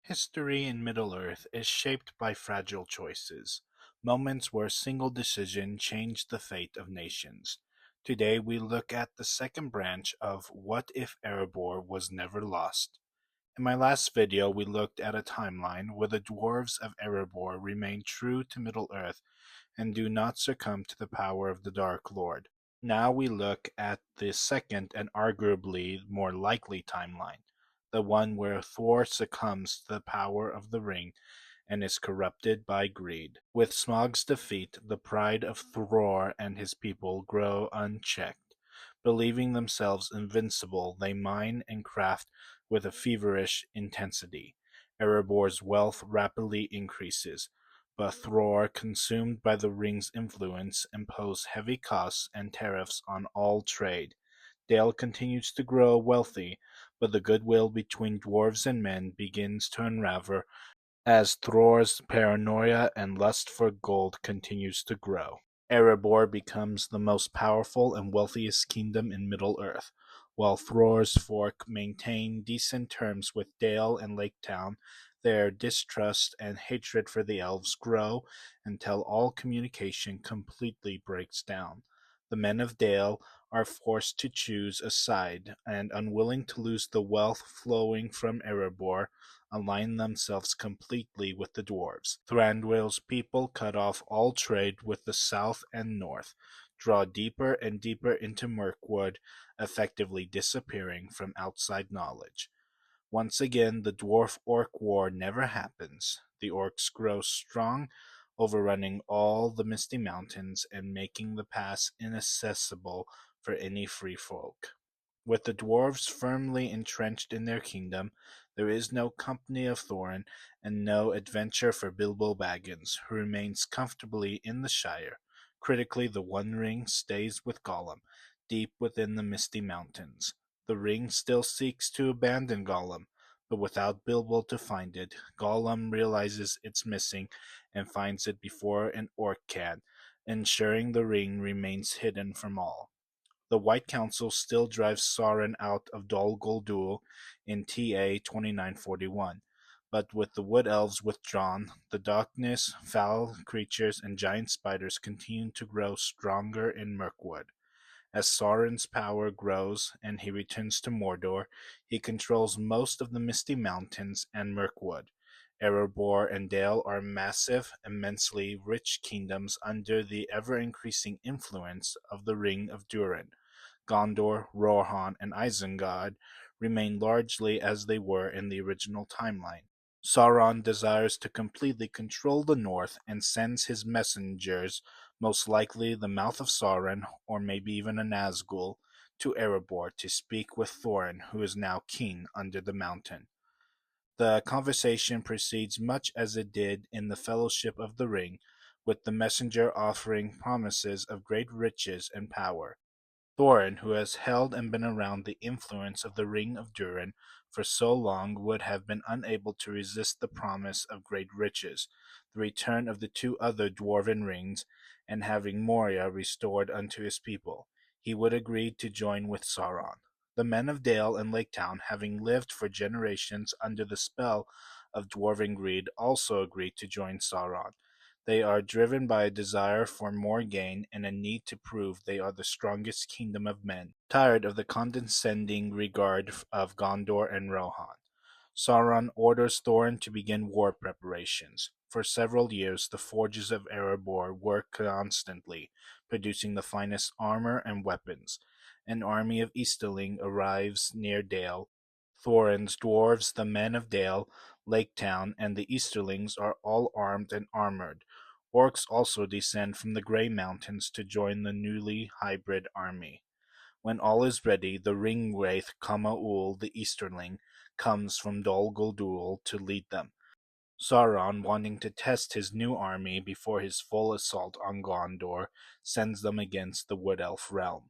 History in Middle-earth is shaped by fragile choices, moments where a single decision changed the fate of nations. Today we look at the second branch of What If Erebor Was Never Lost. In my last video we looked at a timeline where the dwarves of Erebor remain true to Middle-earth and do not succumb to the power of the Dark Lord. Now we look at the second and arguably more likely timeline, the one where Thor succumbs to the power of the ring and is corrupted by greed. With Smaug's defeat, the pride of Thror and his people grow unchecked. Believing themselves invincible, they mine and craft with a feverish intensity. Erebor's wealth rapidly increases, but Thror, consumed by the ring's influence, imposes heavy costs and tariffs on all trade. Dale continues to grow wealthy, but the goodwill between dwarves and men begins to unravel as Thror's paranoia and lust for gold continues to grow. Erebor becomes the most powerful and wealthiest kingdom in Middle-earth. While Thror's Fork maintain decent terms with Dale and Lake Town, their distrust and hatred for the elves grow until all communication completely breaks down. The men of Dale are forced to choose a side, and unwilling to lose the wealth flowing from Erebor, align themselves completely with the dwarves. Thranduil's people cut off all trade with the south and north, draw deeper and deeper into Mirkwood, effectively disappearing from outside knowledge. Once again, the Dwarf-Orc War never happens. The orcs grow strong, overrunning all the Misty Mountains and making the pass inaccessible for any free folk. With the dwarves firmly entrenched in their kingdom, there is no company of Thorin and no adventure for Bilbo Baggins, who remains comfortably in the Shire. Critically, the One Ring stays with Gollum, deep within the Misty Mountains. The ring still seeks to abandon Gollum, but without Bilbo to find it, Gollum realizes it's missing and finds it before an orc can, ensuring the ring remains hidden from all. The White Council still drives Sauron out of Dol Guldur in TA 2941, but with the Wood Elves withdrawn, the darkness, foul creatures, and giant spiders continue to grow stronger in Mirkwood. As Sauron's power grows and he returns to Mordor, he controls most of the Misty Mountains and Mirkwood. Erebor and Dale are massive, immensely rich kingdoms under the ever-increasing influence of the Ring of Durin. Gondor, Rohan, and Isengard remain largely as they were in the original timeline. Sauron desires to completely control the north and sends his messengers, most likely the Mouth of Sauron or maybe even a Nazgul, to Erebor to speak with Thorin, who is now king under the mountain. The conversation proceeds much as it did in the Fellowship of the Ring, with the messenger offering promises of great riches and power. Thorin, who has held and been around the influence of the Ring of Durin for so long, would have been unable to resist the promise of great riches, the return of the two other dwarven rings, and having Moria restored unto his people. He would agree to join with Sauron. The men of Dale and Lake Town, having lived for generations under the spell of dwarven greed, also agreed to join Sauron. They are driven by a desire for more gain and a need to prove they are the strongest kingdom of men, tired of the condescending regard of Gondor and Rohan. Sauron orders Thorin to begin war preparations. For several years, the forges of Erebor work constantly, producing the finest armor and weapons. An army of Easterling arrives near Dale. Thorin's dwarves, the men of Dale, Lake Town, and the Easterlings are all armed and armored. Orcs also descend from the Grey Mountains to join the newly hybrid army. When all is ready, the ring-wraith Kamaul the Easterling comes from Dol Guldur to lead them. Sauron, wanting to test his new army before his full assault on Gondor, sends them against the Wood Elf realm.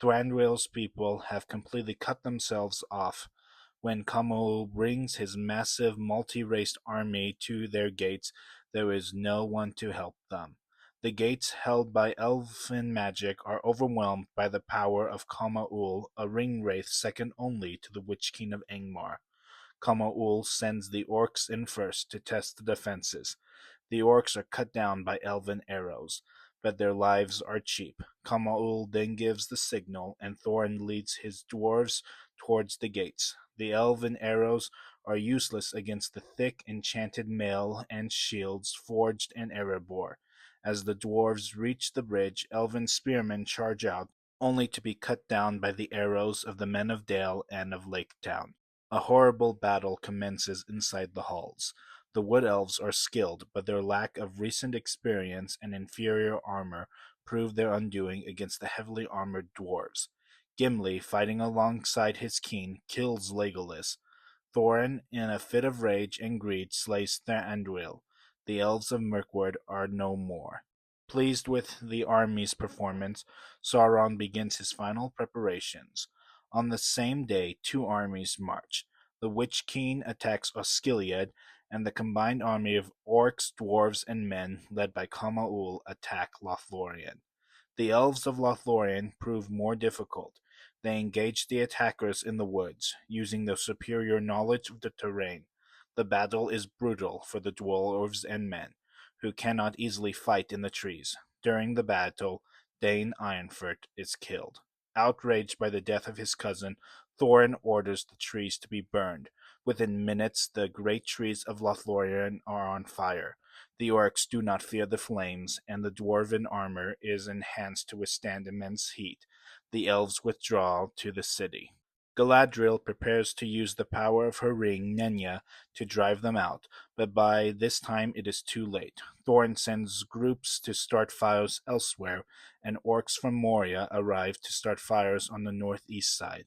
Thranduil's people have completely cut themselves off. When Kamaul brings his massive multi-raced army to their gates, there is no one to help them. The gates, held by elfin magic, are overwhelmed by the power of Kamaul, a ring-wraith second only to the Witch King of Angmar. Kamaul sends the orcs in first to test the defenses. The orcs are cut down by elven arrows, but their lives are cheap. Kamaul then gives the signal, and Thorin leads his dwarves towards the gates. The elven arrows are useless against the thick enchanted mail and shields forged in Erebor. As the dwarves reach the bridge, elven spearmen charge out, only to be cut down by the arrows of the men of Dale and of Lake Town. A horrible battle commences inside the halls. The wood elves are skilled, but their lack of recent experience and inferior armor prove their undoing against the heavily armored dwarves. Gimli, fighting alongside his kin, kills Legolas. Thorin, in a fit of rage and greed, slays Thranduil. The elves of Mirkwood are no more. Pleased with the army's performance, Sauron begins his final preparations. On the same day, two armies march. The Witch King attacks Osgiliath, and the combined army of orcs, dwarves, and men, led by Kamaul, attack Lothlorien. The elves of Lothlorien prove more difficult. They engage the attackers in the woods, using their superior knowledge of the terrain. The battle is brutal for the dwarves and men, who cannot easily fight in the trees. During the battle, Dane Ironfoot is killed. Outraged by the death of his cousin, Thorin orders the trees to be burned. Within minutes, the great trees of Lothlorien are on fire. The orcs do not fear the flames, and the dwarven armor is enhanced to withstand immense heat. The elves withdraw to the city. Galadriel prepares to use the power of her ring, Nenya, to drive them out, but by this time it is too late. Thorin sends groups to start fires elsewhere, and orcs from Moria arrive to start fires on the northeast side.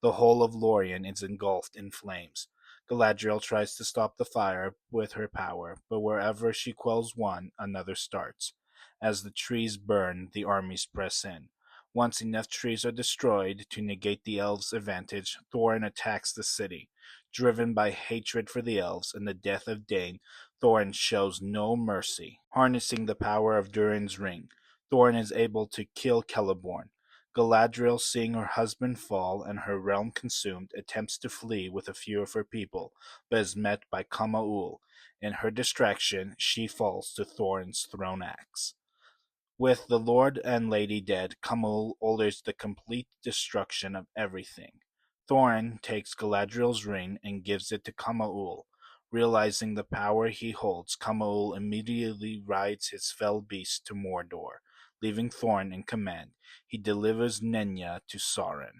The whole of Lorien is engulfed in flames. Galadriel tries to stop the fire with her power, but wherever she quells one, another starts. As the trees burn, the armies press in. Once enough trees are destroyed to negate the elves' advantage, Thorin attacks the city. Driven by hatred for the elves and the death of Dane, Thorin shows no mercy. Harnessing the power of Durin's ring, Thorin is able to kill Celeborn. Galadriel, seeing her husband fall and her realm consumed, attempts to flee with a few of her people, but is met by Kamaul. In her distraction, she falls to Thorin's throne axe. With the Lord and Lady dead, Kamaul orders the complete destruction of everything. Thorin takes Galadriel's ring and gives it to Kamaul. Realizing the power he holds, Kamaul immediately rides his fell beast to Mordor. Leaving Thorin in command, he delivers Nenya to Sauron.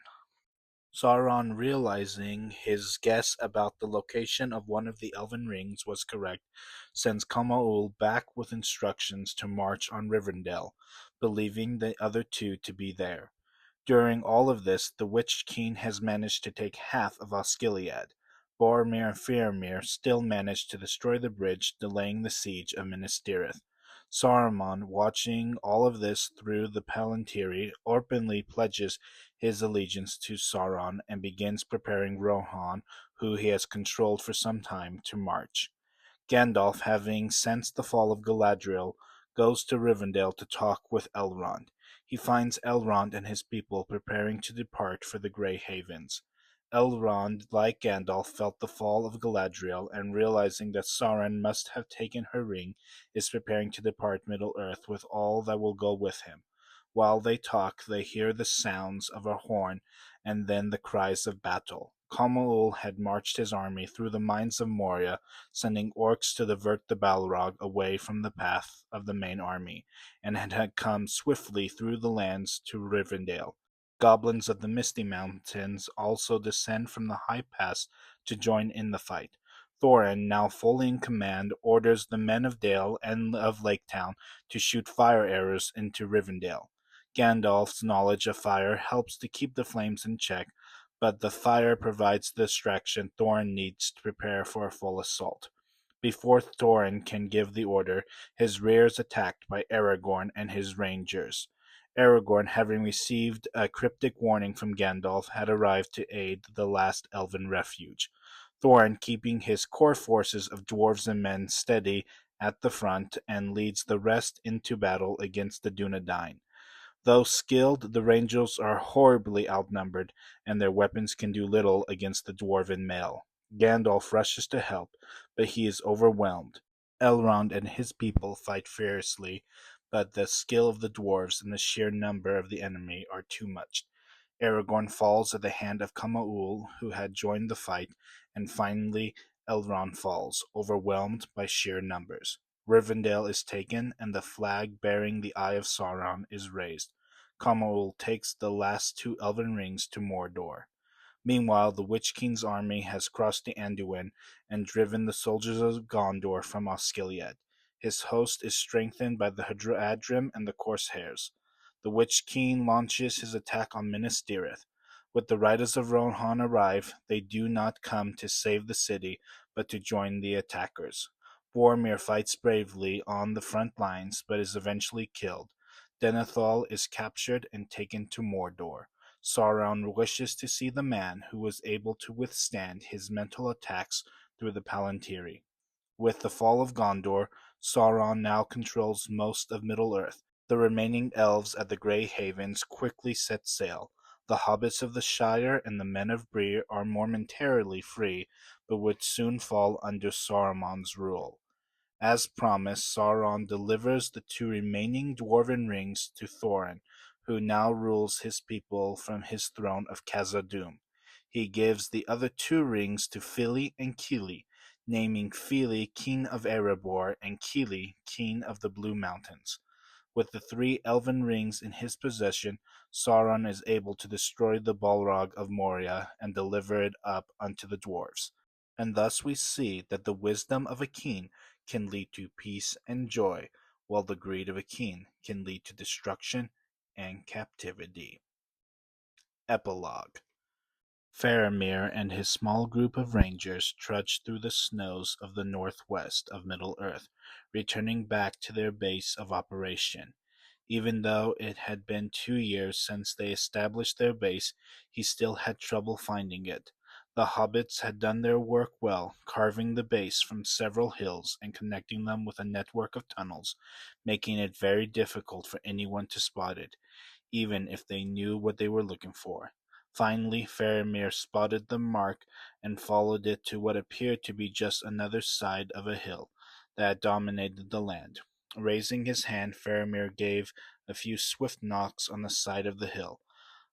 Sauron, realizing his guess about the location of one of the elven rings was correct, sends Kamaul back with instructions to march on Rivendell, believing the other two to be there. During all of this, the Witch King has managed to take half of Osgiliath. Boromir and Faramir still manage to destroy the bridge, delaying the siege of Minas Tirith. Saruman, watching all of this through the Palantiri, openly pledges his allegiance to Sauron and begins preparing Rohan, who he has controlled for some time, to march. Gandalf, having sensed the fall of Galadriel, goes to Rivendell to talk with Elrond. He finds Elrond and his people preparing to depart for the Grey Havens. Elrond, like Gandalf, felt the fall of Galadriel, and realizing that Sauron must have taken her ring, is preparing to depart Middle-earth with all that will go with him. While they talk, they hear the sounds of a horn and then the cries of battle. Kamaul had marched his army through the mines of Moria, sending orcs to divert the Balrog away from the path of the main army, and had come swiftly through the lands to Rivendell. Goblins of the Misty Mountains also descend from the high pass to join in the fight. Thorin, now fully in command, orders the men of Dale and of Lake Town to shoot fire arrows into Rivendell. Gandalf's knowledge of fire helps to keep the flames in check, but the fire provides the distraction Thorin needs to prepare for a full assault. Before Thorin can give the order, his rear is attacked by Aragorn and his rangers. Aragorn, having received a cryptic warning from Gandalf, had arrived to aid the last elven refuge. Thorin, keeping his core forces of dwarves and men steady at the front, and leads the rest into battle against the Dunedain. Though skilled, the Rangers are horribly outnumbered, and their weapons can do little against the dwarven mail. Gandalf rushes to help, but he is overwhelmed. Elrond and his people fight fiercely, but the skill of the dwarves and the sheer number of the enemy are too much. Aragorn falls at the hand of Kamaul, who had joined the fight, and finally Elrond falls, overwhelmed by sheer numbers. Rivendell is taken, and the flag bearing the Eye of Sauron is raised. Kamaul takes the last two elven rings to Mordor. Meanwhile, the Witch King's army has crossed the Anduin and driven the soldiers of Gondor from Osgiliath. His host is strengthened by the Hadradrim and the Corsairs. The Witch King launches his attack on Minas Tirith. When the riders of Rohan arrive, they do not come to save the city, but to join the attackers. Boromir fights bravely on the front lines, but is eventually killed. Denethor is captured and taken to Mordor. Sauron wishes to see the man who was able to withstand his mental attacks through the Palantiri. With the fall of Gondor, Sauron now controls most of Middle-earth. The remaining elves at the Grey Havens quickly set sail. The hobbits of the Shire and the men of Bree are momentarily free, but would soon fall under Saruman's rule. As promised, Sauron delivers the two remaining dwarven rings to Thorin, who now rules his people from his throne of Khazad-dûm. He gives the other two rings to Fili and Kili, naming Fili King of Erebor and Kili King of the Blue Mountains. With the three elven rings in his possession, Sauron is able to destroy the Balrog of Moria and deliver it up unto the dwarves. And thus we see that the wisdom of a king can lead to peace and joy, while the greed of a king can lead to destruction and captivity. Epilogue. Faramir and his small group of rangers trudged through the snows of the northwest of Middle-earth, returning back to their base of operation. Even though it had been 2 years since they established their base, he still had trouble finding it. The hobbits had done their work well, carving the base from several hills and connecting them with a network of tunnels, making it very difficult for anyone to spot it, even if they knew what they were looking for. Finally, Faramir spotted the mark and followed it to what appeared to be just another side of a hill that dominated the land. Raising his hand, Faramir gave a few swift knocks on the side of the hill.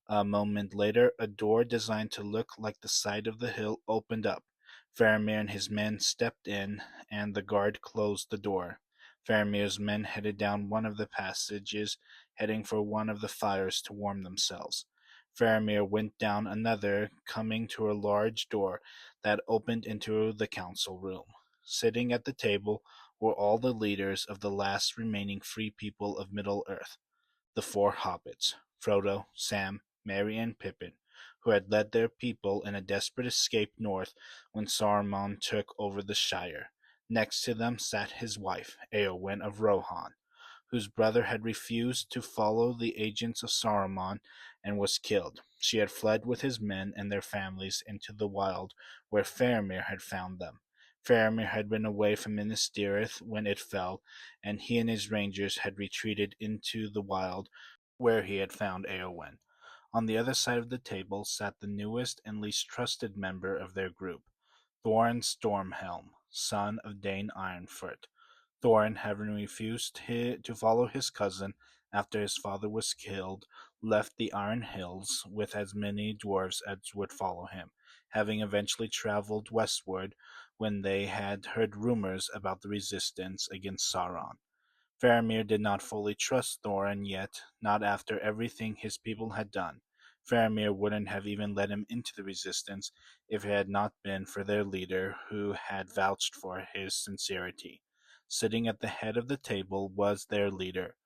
A moment later, a door designed to look like the side of the hill opened up. Faramir and his men stepped in, and the guard closed the door. Faramir's men headed down one of the passages, heading for one of the fires to warm themselves. Faramir went down another, coming to a large door that opened into the council room. Sitting at the table were all the leaders of the last remaining free people of Middle-earth, the four hobbits, Frodo, Sam, Merry, and Pippin, who had led their people in a desperate escape north when Saruman took over the Shire. Next to them sat his wife, Eowyn of Rohan, whose brother had refused to follow the agents of Saruman and was killed. She had fled with his men and their families into the wild, where Faramir had found them. Faramir had been away from Minas Tirith when it fell, and he and his rangers had retreated into the wild, where he had found Eowyn. On the other side of the table sat the newest and least trusted member of their group, Thorin Stormhelm, son of Dane Ironfoot. Thorin, having refused to follow his cousin after his father was killed, left the Iron Hills with as many dwarves as would follow him, having eventually traveled westward when they had heard rumors about the resistance against Sauron. Faramir did not fully trust Thorin yet, not after everything his people had done. Faramir wouldn't have even led him into the resistance if it had not been for their leader, who had vouched for his sincerity. Sitting at the head of the table was their leader,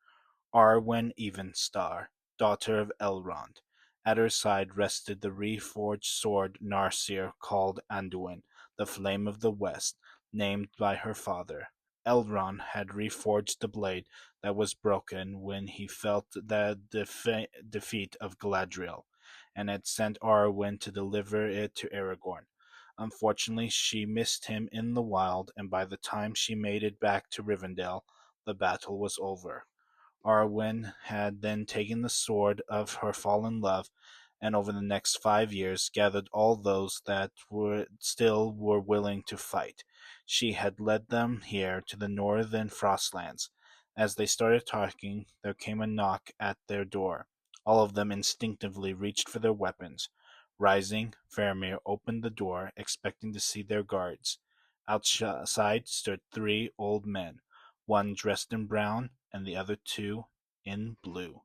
Arwen Evenstar, daughter of Elrond. At her side rested the reforged sword Narsil called Anduin, the Flame of the West, named by her father. Elrond had reforged the blade that was broken when he felt the defeat of Galadriel, and had sent Arwen to deliver it to Aragorn. Unfortunately, she missed him in the wild, and by the time she made it back to Rivendell, the battle was over. Arwen had then taken the sword of her fallen love and over the next 5 years gathered all those that were willing to fight. She had led them here to the northern Frostlands. As they started talking, there came a knock at their door. All of them instinctively reached for their weapons. Rising, Faramir opened the door, expecting to see their guards. Outside stood three old men, one dressed in brown and the other two in blue.